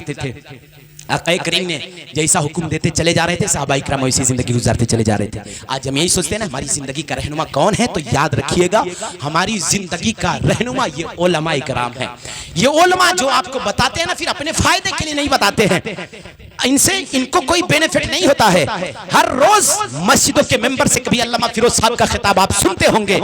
गुजारते थे। आक़ा करीम ने जैसा हुक्म देते चले जा रहे थे, सहाबा इकराम वैसी जिंदगी गुजारते चले जा रहे थे। आज हम यही सोचते हैं ना हमारी जिंदगी का रहनुमा कौन है, तो याद रखिएगा हमारी जिंदगी का रहनुमा ये उलमा इकराम है। ये उलमा जो आपको बताते हैं ना, फिर अपने फायदे के लिए नहीं बताते हैं, इनको कोई बेनिफिट नहीं होता है। हर रोज मस्जिदों के मेंबर से कभी अल्लामा फिरोज साहब का खिताब आप सुनते होंगे।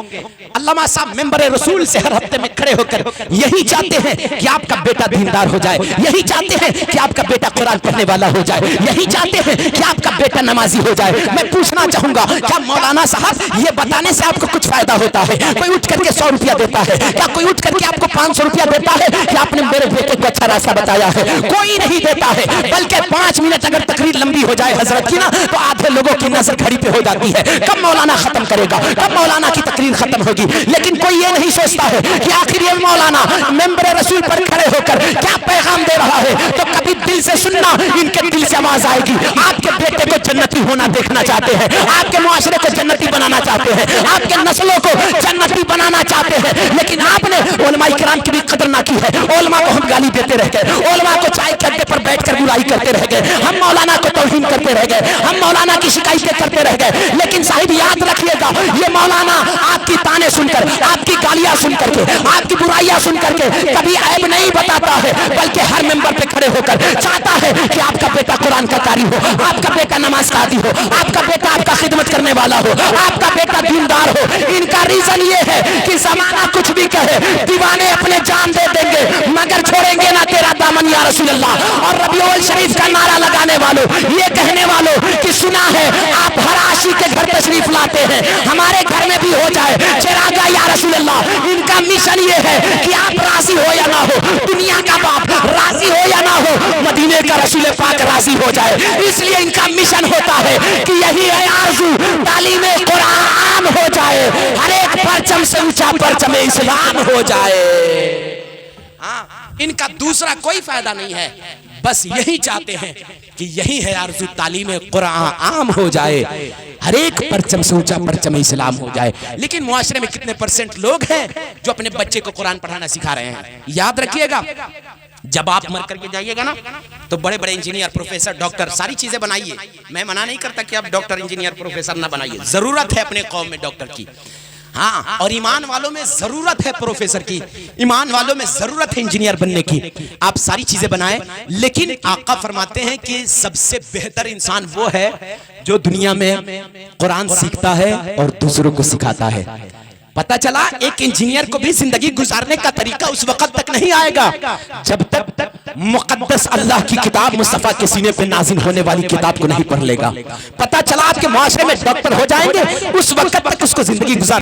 अल्लामा साहब मेंबर रसूल से हर हफ्ते में खड़े होकर यही चाहते हैं कि आपका बेटा दीनदार हो जाए, यही चाहते हैं कि आपका बेटा कुरान पढ़ने वाला हो जाए, यही चाहते हैं कि आपका बेटा नमाजी हो जाए। मैं पूछना चाहूंगा, क्या मौलाना साहब ये बताने से आपको कुछ फायदा होता है? कोई उठ करके 100 रुपया देता है? क्या कोई उठ करके आपको 500 रुपया देता है कि आपने मेरे बेटे को अच्छा रास्ता बताया है? कोई नहीं देता है। बल्कि 5 मिनट अगर तकरीर लंबी हो जाए हजरत की ना, तो आधे लोगों की नजर घड़ी पे हो जाती है, कब मौलाना खत्म करेगा, कब मौलाना की तकरीर खत्म होगी। लेकिन कोई ये नहीं सोचता है कि आखिर ये मौलाना मेंबर रसूल पर खड़े होकर क्या पैगाम दे रहा है। तो कभी दिल से सुनना, इनके दिल से आवाज आएगी, आपके बेटे को जन्नती होना देखना चाहते हैं, आपके मुआशरे को जन्नती बनाना चाहते हैं, आपके नस्लों को जन्नती बनाना चाहते हैं। लेकिन आपने उलमा इकराम की भी कदर ना की है। उलमा को हम गाली देते रह गए, उलमा को चाय के अड्डे पर बैठकर बुराई करते रह गए, हम मौलाना को तौहीन करते रह गए, हम मौलाना की शिकायतें करते रह गए। लेकिन साहिब याद रखिएगा, ये मौलाना आपकी ताने सुनकर, आपकी गालियां सुन करके, आपकी बुराइयां सुन करके कभी ऐब नहीं बताता है, बल्कि हर मेंबर पे खड़े होकर चाहता है कि आपका बेटा कुरान का कारी हो, आपका बेटा नमाज का आदी हो, आपका बेटा आपका खिदमत करने वाला हो, आपका बेटा दीनदार हो। इनका रीजन ये है कि जमाना कुछ भी कहे, दीवाने अपने जान दे देंगे मगर छोड़ेंगे ना तेरा दामन या रसूल अल्लाह। और रबीउल शरीफ का नारा लगाने वालों, ये कहने वालों कि सुना है आप हर आशिक के घर तशरीफ लाते हैं, हमारे घर में भी हो जाए चिरागा या रसूल अल्लाह। इनका मिशन ये है कि आप राजी हो या ना हो, दुनिया का बाप राजी हो या ना हो, मदीने का रसूल पाक राजी हो जाए। इसलिए इनका मिशन होता है कि यही है आरज़ू, तालीम कुरान हो जाए, हर एक परचम से ऊंचा परचम इस्लाम हो जाए। इनका दूसरा कोई फायदा नहीं है, बस यही चाहते हैं कि यही है आरज़ू, तालीम कुरान आम हो जाए, हर एक परचम से ऊंचा परचम इस्लाम हो जाए। लेकिन मुआशरे में कितने % लोग हैं जो अपने बच्चे को कुरान पढ़ाना सिखा रहे हैं? याद रखिएगा, जब आप मर करके जाइएगा ना, तो बड़े बड़े इंजीनियर, प्रोफेसर, डॉक्टर सारी चीजें बनाइए। मैं मना नहीं करता कि आप डॉक्टर, इंजीनियर, प्रोफेसर ना बनाइए, जरूरत है अपने कौम में डॉक्टर की, हाँ, और ईमान वालों में जरूरत है प्रोफेसर की, ईमान वालों में जरूरत है इंजीनियर बनने की। आप सारी चीजें बनाएं, लेकिन आका फरमाते हैं कि सबसे बेहतर इंसान वो है जो दुनिया में कुरान सीखता है और दूसरों को सिखाता है। पता चला एक इंजीनियर को भी जिंदगी गुजारने का तरीका उस वक्त तक नहीं आएगा जब तक मुकद्दस अल्लाह की किताब मुस्तफा के सीने पे नाजिल होने वाली किताब को नहीं पढ़ लेगा। पता चला आपके मुआशरे में डॉक्टर हो जाएंगे, उस वक्त तक उसको जिंदगी गुजार